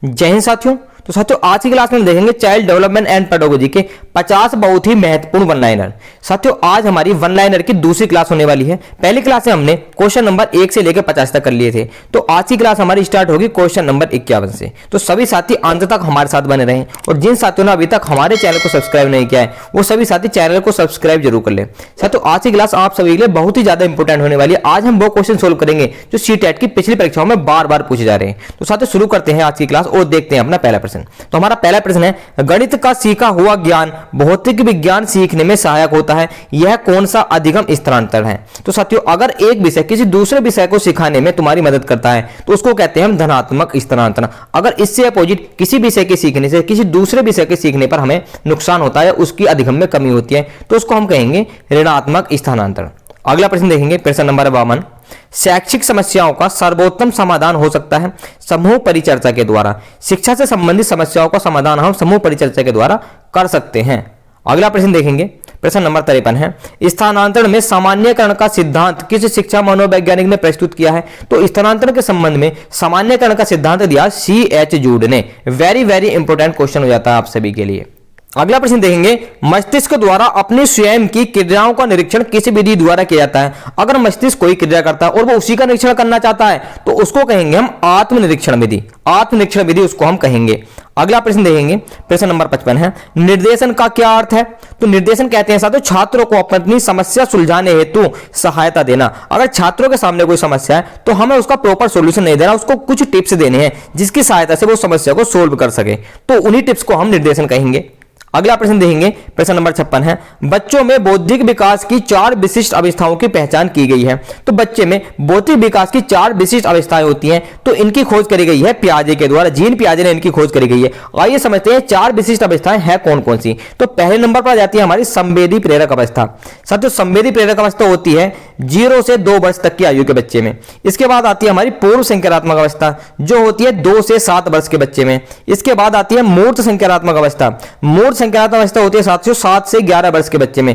जय हिंद साथियों। तो साथियों आज की क्लास में हम देखेंगे चाइल्ड डेवलपमेंट एंड पेडागोजी के 50 बहुत ही महत्वपूर्ण वन लाइनर। साथियों आज हमारी वन लाइनर की दूसरी क्लास होने वाली है। पहली क्लास में हमने क्वेश्चन नंबर 1 से लेकर 50 तक कर लिए थे। तो आज की क्लास हमारी स्टार्ट होगी क्वेश्चन नंबर 51 से। तो सभी साथी अंत तक हमारे साथ बने रहें और जिन साथियों ने अभी तक हमारे चैनल को सब्सक्राइब नहीं किया है वो सभी साथी चैनल को सब्सक्राइब जरूर कर ले। साथियों आज की क्लास आप सभी के लिए बहुत ही ज्यादा इंपॉर्टेंट होने वाली है। आज हम वो क्वेश्चन सोल्व करेंगे जो सीटेट की पिछली परीक्षाओं में बार बार पूछे जा रहे हैं। तो साथियों शुरू करते हैं आज की क्लास और देखते हैं अपना पहला प्रश्न। तो हमारा पहला प्रश्न है, गणित का सीखा हुआ ज्ञान भौतिक विज्ञान सीखने में सहायक होता है, यह कौन सा अधिगम स्थानांतरण है। तो साथियों अगर एक विषय किसी दूसरे विषय को सिखाने में तुम्हारी मदद करता है तो उसको कहते हैं हम धनात्मक स्थानांतरण। अगर इससे अपोजिट किसी विषय के सीखने से किसी दूसरे विषय के सीखने पर हमें नुकसान होता है, उसकी अधिगम में कमी होती है, तो उसको हम कहेंगे ऋणात्मक स्थानांतरण। अगला प्रश्न देखेंगे प्रश्न नंबर 52, शैक्षिक समस्याओं का सर्वोत्तम समाधान हो सकता है समूह परिचर्चा के द्वारा। शिक्षा से संबंधित समस्याओं का समाधान हम समूह परिचर्चा के द्वारा कर सकते हैं। अगला प्रश्न देखेंगे प्रश्न नंबर 53 है, स्थानांतरण में सामान्यकरण का सिद्धांत किस शिक्षा मनोवैज्ञानिक ने प्रस्तुत किया है। तो स्थानांतरण के संबंध में सामान्यकरण का सिद्धांत दिया C.H. जूड ने। वेरी इंपोर्टेंट क्वेश्चन हो जाता है आप सभी के लिए। अगला प्रश्न देखेंगे, मस्तिष्क द्वारा अपनी स्वयं की क्रियाओं का निरीक्षण किस विधि द्वारा किया जाता है। अगर मस्तिष्क कोई क्रिया करता है और वो उसी का निरीक्षण करना चाहता है तो उसको कहेंगे हम आत्मनिरीक्षण विधि। आत्मनिरीक्षण विधि उसको हम कहेंगे। अगला प्रश्न देखेंगे प्रश्न नंबर 55 है, निर्देशन का क्या अर्थ है। तो निर्देशन कहते हैं साथियों छात्रों को अपनी समस्या सुलझाने हेतु सहायता देना। अगर छात्रों के सामने कोई समस्या है तो हमें उसका प्रॉपर सॉल्यूशन नहीं देना, उसको कुछ टिप्स देने हैं जिसकी सहायता से वो समस्या को सोल्व कर सके, तो उन्हीं टिप्स को हम निर्देशन कहेंगे। अगला प्रश्न देखेंगे प्रश्न नंबर 56 है, बच्चों में बौद्धिक विकास की 4 विशिष्ट अवस्थाओं की पहचान की गई है। तो बच्चे में बौद्धिक विकास की 4 विशिष्ट अवस्थाएं होती हैं, तो इनकी खोज करी गई है पियाजे के द्वारा। जीन पियाजे ने इनकी खोज करी गई है। आइए समझते हैं 4 विशिष्ट अवस्थाएं हैं कौन कौन सी। तो पहले नंबर पर आ जाती है हमारी संवेदी प्रेरक अवस्था। साथियों संवेदी प्रेरक अवस्था होती है 0 से 2 वर्ष तक की आयु के बच्चे में। इसके बाद आती है हमारी पूर्व संज्ञानात्मक अवस्था जो होती है 2 से 7 वर्ष के बच्चे में। इसके बाद आती है मूर्त संज्ञानात्मक अवस्था। मूर्त संज्ञानात्मक अवस्था होती है साथियों 7 से 11 वर्ष के बच्चे में।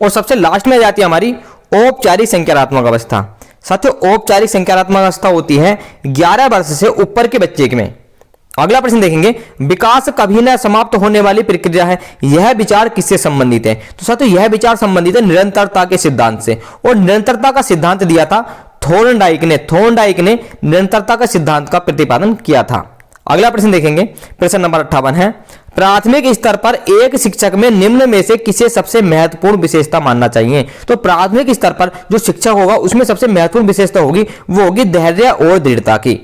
और सबसे लास्ट में आ जाती है हमारी औपचारिक संज्ञानात्मक अवस्था। साथियों औपचारिक संज्ञानात्मक अवस्था होती है 11 वर्ष से ऊपर के बच्चे में। अगला प्रश्न देखेंगे, विकास कभी न समाप्त होने वाली प्रक्रिया है, यह विचार किससे संबंधित है। तो साथियों यह विचार संबंधित है निरंतरता के सिद्धांत से। और निरंतरता का सिद्धांत दिया था थॉर्नडाइक ने। थॉर्नडाइक ने निरंतरता का सिद्धांत का प्रतिपादन किया था। अगला प्रश्न देखेंगे प्रश्न नंबर 58 है, प्राथमिक स्तर पर एक शिक्षक में निम्न में से किसे सबसे महत्वपूर्ण विशेषता मानना चाहिए। तो प्राथमिक स्तर पर जो शिक्षक होगा उसमें सबसे महत्वपूर्ण विशेषता होगी वो होगी धैर्य और दृढ़ता की।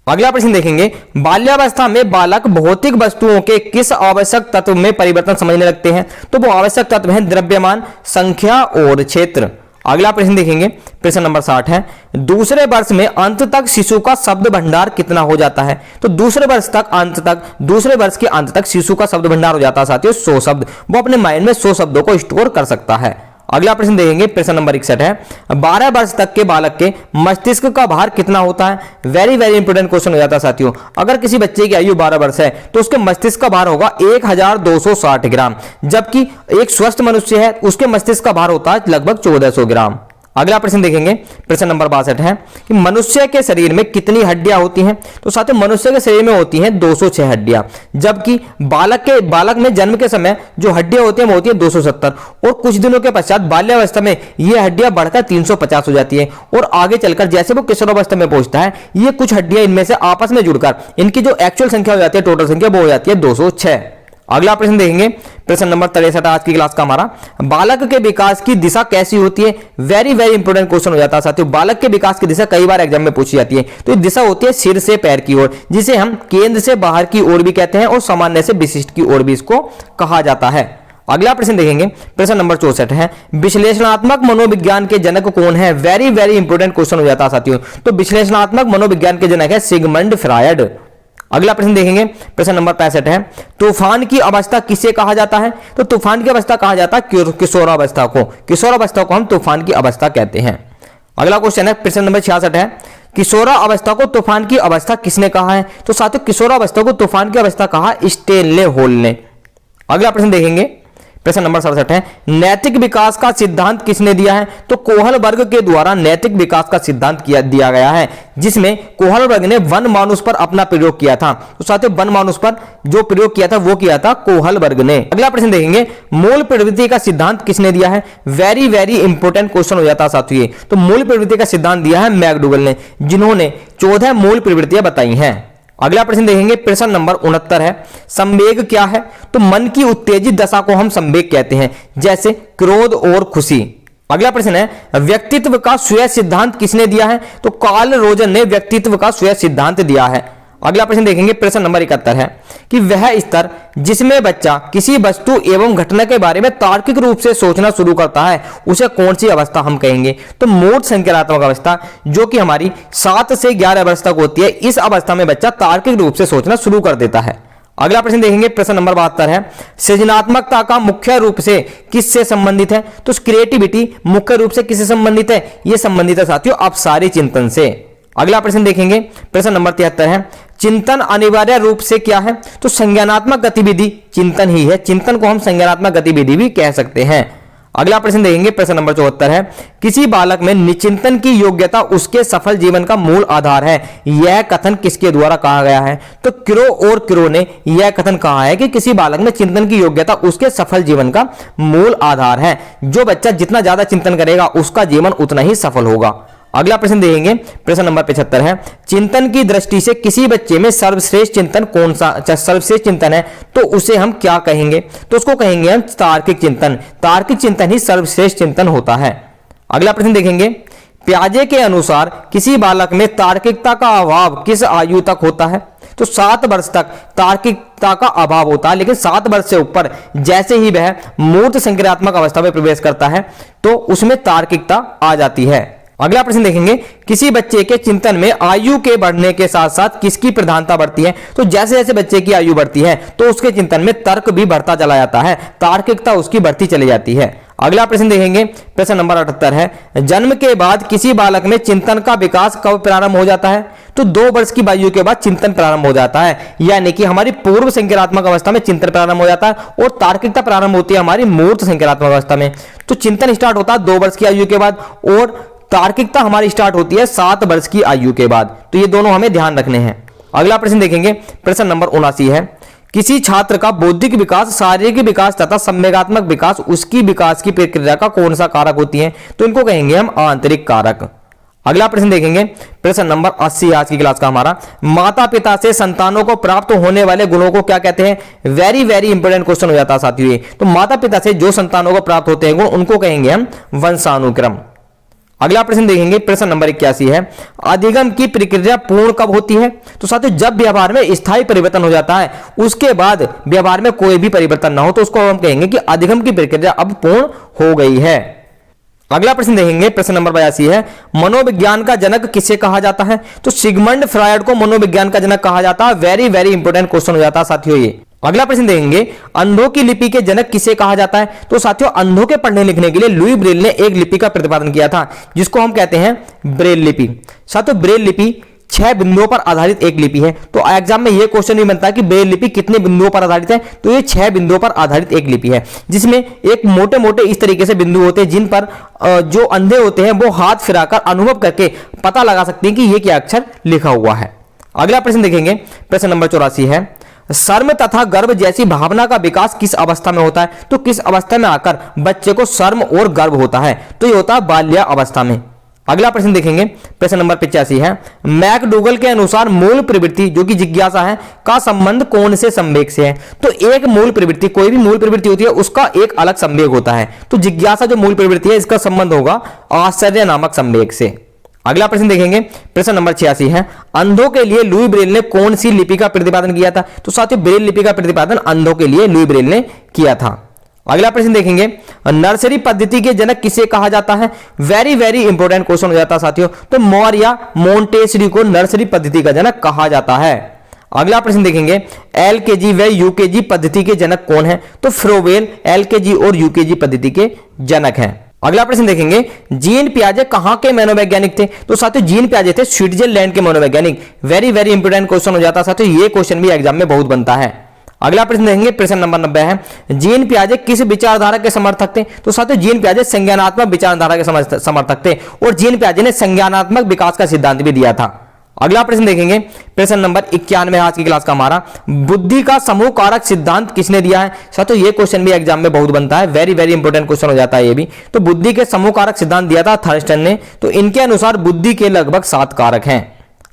अगला प्रश्न देखेंगे, बाल्यावस्था में बालक भौतिक वस्तुओं के किस आवश्यक तत्व में परिवर्तन समझने लगते हैं। तो वो आवश्यक तत्व हैं द्रव्यमान, संख्या और क्षेत्र। अगला प्रश्न देखेंगे प्रश्न नंबर 60 है, दूसरे वर्ष में अंत तक शिशु का शब्द भंडार कितना हो जाता है। तो दूसरे वर्ष के अंत तक शिशु का शब्द भंडार हो जाता है साथियों 100 शब्द। वो अपने माइंड में 100 शब्दों को स्टोर कर सकता है। अगला प्रश्न देखेंगे प्रश्न नंबर 61 है, 12 वर्ष तक के बालक के मस्तिष्क का भार कितना होता है। वेरी इंपोर्टेंट क्वेश्चन हो जाता है साथियों। अगर किसी बच्चे की आयु 12 वर्ष है तो उसके मस्तिष्क का भार होगा 1260 ग्राम, जबकि एक स्वस्थ मनुष्य है उसके मस्तिष्क का भार होता है लगभग 1400 ग्राम। अगला प्रश्न देखेंगे प्रश्न नंबर 62 है कि मनुष्य के शरीर में कितनी हड्डियां होती हैं। तो साथियों मनुष्य के शरीर में होती हैं 206 हड्डियां, जबकि बालक में जन्म के समय जो हड्डियां होती हैं वो होती है 270। और कुछ दिनों के पश्चात बाल्यावस्था में ये हड्डियां बढ़कर 350 हो जाती है। और आगे चलकर जैसे वो किशोरावस्था में पहुंचता है ये कुछ हड्डियां इनमें से आपस में जुड़कर इनकी जो एक्चुअल संख्या हो जाती है टोटल संख्या वो हो जाती है 206। अगला प्रश्न देखेंगे प्रश्न नंबर 63 आज की क्लास का हमारा, बालक के विकास की दिशा कैसी होती है। वेरी इंपोर्टेंट क्वेश्चन हो जाता है साथियों। बालक के विकास की दिशा कई बार एग्जाम में पूछी जाती है। तो ये दिशा होती है सिर से पैर की ओर, जिसे हम केंद्र से बाहर की ओर भी कहते हैं और सामान्य से विशिष्ट की ओर भी इसको कहा जाता है। अगला प्रश्न देखेंगे प्रश्न नंबर 64 है, विश्लेषणात्मक मनोविज्ञान के जनक कौन है। वेरी इंपोर्टेंट क्वेश्चन हो जाता है साथियों। तो विश्लेषणात्मक मनोविज्ञान के जनक है सिगमंड फ्रायड। अगला प्रश्न देखेंगे प्रश्न नंबर 65 है, तूफान की अवस्था किसे कहा जाता है। तो तूफान की अवस्था कहा जाता है किशोरावस्था को। किशोरावस्था को हम तूफान की अवस्था कहते हैं। अगला क्वेश्चन है प्रश्न नंबर 66 है, किशोरावस्था को तूफान की अवस्था किसने कहा है। तो साथियों किशोरावस्था को तूफान की अवस्था कहा स्टेनले होल ने। अगला प्रश्न देखेंगे प्रश्न नंबर 67 है, नैतिक विकास का सिद्धांत किसने दिया है? तो कोहलबर्ग के द्वारा नैतिक विकास का सिद्धांत दिया गया है, जिसमें कोहलबर्ग ने वन मानुष पर अपना प्रयोग किया था। तो साथियों वन मानुष पर जो प्रयोग किया था वो किया था कोहलबर्ग ने। अगला प्रश्न देखेंगे, मूल प्रवृत्ति का सिद्धांत किसने दिया है? वेरी वेरी इंपॉर्टेंट क्वेश्चन हो जाता है साथियों। तो मूल प्रवृत्ति का सिद्धांत दिया है मैकडूगल ने, जिन्होंने 14 मूल प्रवृत्तियां बताई हैं। अगला प्रश्न देखेंगे, प्रश्न नंबर 69 है, संवेग क्या है? तो मन की उत्तेजित दशा को हम संवेग कहते हैं, जैसे क्रोध और खुशी। अगला प्रश्न है, व्यक्तित्व का स्वयं सिद्धांत किसने दिया है? तो कार्ल रोजर ने व्यक्तित्व का स्वयं सिद्धांत दिया है। अगला प्रश्न देखेंगे, प्रश्न नंबर 71 है कि वह स्तर जिसमें बच्चा किसी वस्तु एवं घटना के बारे में तार्किक रूप से सोचना शुरू करता है, उसे कौन सी अवस्था हम कहेंगे? तो मूर्त संज्ञानात्मक अवस्था, जो कि हमारी 7 से 11 वर्ष तक होती है। इस अवस्था में बच्चा तार्किक रूप से सोचना शुरू कर देता है। अगला प्रश्न देखेंगे, प्रश्न नंबर 72 है, सृजनात्मकता का मुख्य रूप से किससे संबंधित है? तो क्रिएटिविटी मुख्य रूप से किससे संबंधित है? यह संबंधित है साथियों अपसारी चिंतन से। अगला प्रश्न देखेंगे, प्रश्न नंबर 73 है, चिंतन अनिवार्य रूप से क्या है? तो संज्ञानात्मक गतिविधि चिंतन ही है। चिंतन को हम संज्ञानात्मक गतिविधि भी कह सकते हैं। अगला प्रश्न देखेंगे, प्रश्न नंबर 74 है, किसी बालक में निचिंतन की योग्यता उसके सफल जीवन का मूल आधार है, यह कथन किसके द्वारा कहा गया है? तो क्रो और क्रो ने यह कथन कहा है कि किसी बालक में चिंतन की योग्यता उसके सफल जीवन का मूल आधार है। जो बच्चा जितना ज्यादा चिंतन करेगा उसका जीवन उतना ही सफल होगा। अगला प्रश्न देखेंगे, प्रश्न नंबर 75 है, चिंतन की दृष्टि से किसी बच्चे में सर्वश्रेष्ठ चिंतन कौन सा सर्वश्रेष्ठ चिंतन है? तो उसे हम क्या कहेंगे? तो उसको कहेंगे हम तार्किक चिंतन। तार्किक चिंतन ही सर्वश्रेष्ठ चिंतन होता है। अगला प्रश्न देखेंगे, प्याजे के अनुसार किसी बालक में तार्किकता का अभाव किस आयु तक होता है? तो 7 वर्ष तक तार्किकता का अभाव होता है, लेकिन 7 वर्ष से ऊपर जैसे ही वह मूर्त संज्ञानात्मक अवस्था में प्रवेश करता है तो उसमें तार्किकता आ जाती है। अगला प्रश्न देखेंगे, किसी बच्चे के चिंतन में आयु के बढ़ने के साथ साथ किसकी प्रधानता बढ़ती है? तो जैसे जैसे बच्चे की आयु बढ़ती है तो उसके चिंतन में तर्क भी बढ़ता चला जाता है, तार्किकता उसकी बढ़ती चली जाती है। अगला प्रश्न देखेंगे, प्रश्न नंबर 78 है, जन्म के बाद किसी बालक में चिंतन का विकास कब प्रारंभ हो जाता है? तो 2 वर्ष की आयु के बाद चिंतन प्रारंभ हो जाता है, यानी कि हमारी पूर्व संज्ञानात्मक अवस्था में चिंतन प्रारंभ हो जाता है और तार्किकता प्रारंभ होती है हमारी मूर्त संज्ञानात्मक अवस्था में। तो चिंतन स्टार्ट होता है 2 वर्ष की आयु के बाद और तार्किकता हमारी स्टार्ट होती है 7 वर्ष की आयु के बाद। तो ये दोनों हमें ध्यान रखने हैं। अगला प्रश्न देखेंगे, प्रश्न नंबर 79 है, किसी छात्र का बौद्धिक विकास, शारीरिक विकास तथा संवेगात्मक विकास उसकी विकास की प्रक्रिया का कौन सा कारक होती है? तो इनको कहेंगे हम आंतरिक कारक। अगला प्रश्न देखेंगे, प्रश्न नंबर 80 आज की क्लास का हमारा, माता पिता से संतानों को प्राप्त होने वाले गुणों को क्या कहते हैं? वेरी वेरी इंपोर्टेंट क्वेश्चन हो जाता है साथियों। तो माता पिता से जो संतानों को प्राप्त होते हैं गुण, उनको कहेंगे हम वंशानुक्रम। अगला प्रश्न देखेंगे, प्रश्न नंबर 81 है, अधिगम की प्रक्रिया पूर्ण कब होती है? तो साथियों जब व्यवहार में स्थायी परिवर्तन हो जाता है, उसके बाद व्यवहार में कोई भी परिवर्तन ना हो तो उसको हम कहेंगे कि अधिगम की प्रक्रिया अब पूर्ण हो गई है। अगला प्रश्न देखेंगे, प्रश्न नंबर 82 है, मनोविज्ञान का जनक किसे कहा जाता है? तो सिगमंड फ्रायड को मनोविज्ञान का जनक कहा जाता है। वेरी वेरी इंपोर्टेंट क्वेश्चन हो जाता है साथियों ये। अगला प्रश्न देखेंगे, अंधों की लिपि के जनक किसे कहा जाता है? तो साथियों अंधों के पढ़ने लिखने के लिए लुई ब्रेल ने एक लिपि का प्रतिपादन किया था, जिसको हम कहते हैं ब्रेल लिपि। साथियों ब्रेल लिपि 6 बिंदुओं पर आधारित एक लिपि है। तो एग्जाम में यह क्वेश्चन भी बनता है कि ब्रेल लिपि कितने बिंदुओं पर आधारित है? तो ये 6 बिंदुओं पर आधारित एक लिपि है, जिसमें एक मोटे मोटे इस तरीके से बिंदु होते हैं जिन पर जो अंधे होते हैं वो हाथ फिराकर अनुभव करके पता लगा सकते हैं कि ये क्या अक्षर लिखा हुआ है। अगला प्रश्न देखेंगे, प्रश्न नंबर 84 है, शर्म तथा गर्व जैसी भावना का विकास किस अवस्था में होता है? तो किस अवस्था में आकर बच्चे को शर्म और गर्व होता है? तो ये होता है बाल्य अवस्था में। अगला प्रश्न देखेंगे, प्रश्न नंबर 85 है, मैकडूगल के अनुसार मूल प्रवृत्ति जो कि जिज्ञासा है का संबंध कौन से संवेग से है? तो एक मूल प्रवृत्ति, कोई भी मूल प्रवृत्ति होती है उसका एक अलग संवेग होता है। तो जिज्ञासा जो मूल प्रवृत्ति है इसका संबंध होगा आश्चर्य नामक संवेग से। अगला प्रश्न देखेंगे, प्रश्न नंबर 86 है, अंधों के लिए लुई ब्रेल ने कौन सी लिपि का प्रतिपादन किया था? तो साथियों ब्रेल लिपि का प्रतिपादन अंधों के लिए लुई ब्रेल ने किया था। अगला प्रश्न देखेंगे, नर्सरी पद्धति के जनक किसे कहा जाता है? वेरी वेरी इंपोर्टेंट क्वेश्चन हो जाता है साथियों। तो मोर या मोंटेसरी को नर्सरी पद्धति का जनक कहा जाता है। अगला प्रश्न देखेंगे, एलकेजी व यूकेजी पद्धति के जनक कौन है? तो फ्रोबेल एलकेजी और यूकेजी पद्धति के जनक हैं। अगला प्रश्न देखेंगे, जीन पियाजे कहां के मनोवैज्ञानिक थे? तो साथियों जीन पियाजे थे स्विट्जरलैंड के मनोवैज्ञानिक। वेरी वेरी इंपोर्टेंट क्वेश्चन हो जाता है साथियों, ये क्वेश्चन भी एग्जाम में बहुत बनता है। अगला प्रश्न देखेंगे, प्रश्न नंबर 90 है, जीन पियाजे किस विचारधारा के समर्थक थे? तो साथियों जीन पियाजे संज्ञानात्मक विचारधारा के समर्थक थे और जीन पियाजे ने संज्ञानात्मक विकास का सिद्धांत भी दिया था। अगला प्रश्न देखेंगे, प्रश्न नंबर 91 आज की क्लास का हमारा, बुद्धि का समूह कारक सिद्धांत किसने दिया है? साथियों ये क्वेश्चन भी एग्जाम में बहुत बनता है, वेरी वेरी इंपॉर्टेंट क्वेश्चन हो जाता है ये भी। तो बुद्धि के समूह कारक सिद्धांत दिया था थर्स्टन ने। तो इनके अनुसार बुद्धि के लगभग 7 कारक हैं।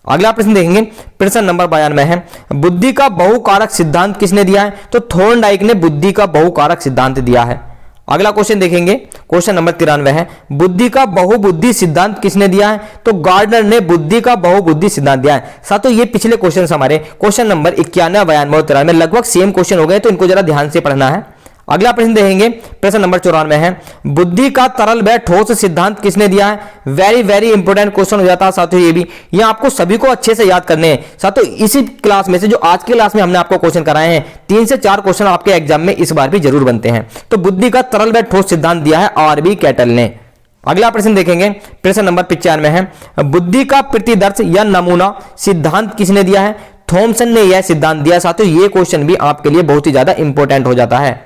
अगला प्रश्न देखेंगे, प्रश्न नंबर 92 है, बुद्धि का बहुकारक सिद्धांत किसने दिया है? तो थॉर्नडाइक ने बुद्धि का बहुकारक सिद्धांत दिया है। अगला क्वेश्चन देखेंगे, क्वेश्चन नंबर 93 है, बुद्धि का बहुबुद्धि सिद्धांत किसने दिया है? तो गार्डनर ने बुद्धि का बहुबुद्धि सिद्धांत दिया है। साथियों ये पिछले क्वेश्चन हमारे क्वेश्चन नंबर 91, 92 और 93 लगभग सेम क्वेश्चन हो गए, तो इनको जरा ध्यान से पढ़ना है। अगला प्रश्न देखेंगे, प्रश्न नंबर 94 है, बुद्धि का तरल व ठोस सिद्धांत किसने दिया है? वेरी वेरी इंपॉर्टेंट क्वेश्चन हो जाता है साथियों ये भी, ये आपको सभी को अच्छे से याद करने हैं। साथियों इसी क्लास में से जो आज की क्लास में हमने आपको क्वेश्चन कराए हैं, 3 से 4 क्वेश्चन आपके एग्जाम में इस बार भी जरूर बनते हैं। तो बुद्धि का तरल व ठोस सिद्धांत दिया है आरबी कैटल ने। अगला प्रश्न देखेंगे, प्रश्न नंबर 95 है, बुद्धि का प्रतिदर्श या नमूना सिद्धांत किसने दिया है? थॉमसन ने यह सिद्धांत दिया। साथियों ये क्वेश्चन भी आपके लिए बहुत ही ज्यादा इंपॉर्टेंट हो जाता है।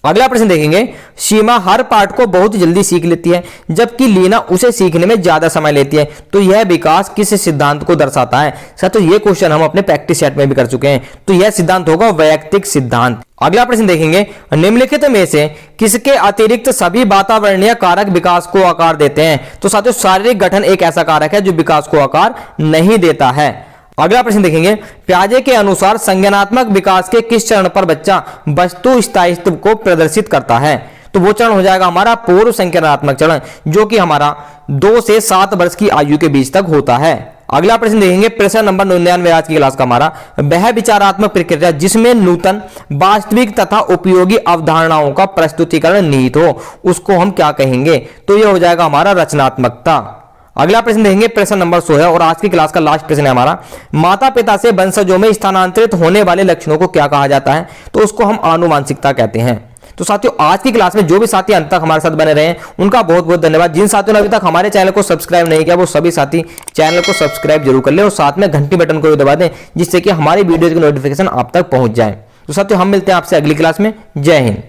अगला प्रश्न देखेंगे, सीमा हर पाठ को बहुत जल्दी सीख लेती है जबकि लीना उसे सीखने में ज्यादा समय लेती है। तो यह विकास किस सिद्धांत को दर्शाता है? साथियों ये क्वेश्चन हम अपने प्रैक्टिस सेट में भी कर चुके हैं। तो यह सिद्धांत होगा वैयक्तिक सिद्धांत। अगला प्रश्न देखेंगे, निम्नलिखित में से किसके अतिरिक्त सभी वातावरणीय कारक विकास को आकार देते हैं? तो साथियों शारीरिक गठन एक ऐसा कारक है जो विकास को आकार नहीं देता है। अगला प्रश्न देखेंगे, पियाजे के अनुसार संज्ञानात्मक विकास के किस चरण पर बच्चा वस्तु स्थायित्व को प्रदर्शित करता है? तो वो चरण हो जाएगा हमारा पूर्व संज्ञानात्मक चरण, जो कि हमारा 2 से 7 वर्ष की आयु के बीच तक होता है। अगला प्रश्न देखेंगे, प्रश्न नंबर 99 आज की क्लास का हमारा, वह विचारात्मक प्रक्रिया जिसमें नूतन वास्तविक तथा उपयोगी अवधारणाओं का प्रस्तुतिकरण निहित हो उसको हम क्या कहेंगे? तो यह हो जाएगा हमारा रचनात्मकता। अगला प्रश्न देखेंगे, प्रश्न नंबर 100 है और आज की क्लास का लास्ट प्रश्न है हमारा, माता पिता से वंशजों में स्थानांतरित होने वाले लक्षणों को क्या कहा जाता है? तो उसको हम आनुवांशिकता कहते हैं। तो साथियों आज की क्लास में जो भी साथी अंत तक हमारे साथ बने रहे हैं उनका बहुत बहुत धन्यवाद। जिन साथियों ने अभी तक हमारे चैनल को सब्सक्राइब नहीं किया वो सभी साथी चैनल को सब्सक्राइब जरूर कर ले और साथ में घंटी बटन को भी दबा दें जिससे कि हमारी वीडियो की नोटिफिकेशन आप तक पहुंच जाए। तो साथियों हम मिलते हैं आपसे अगली क्लास में। जय हिंद।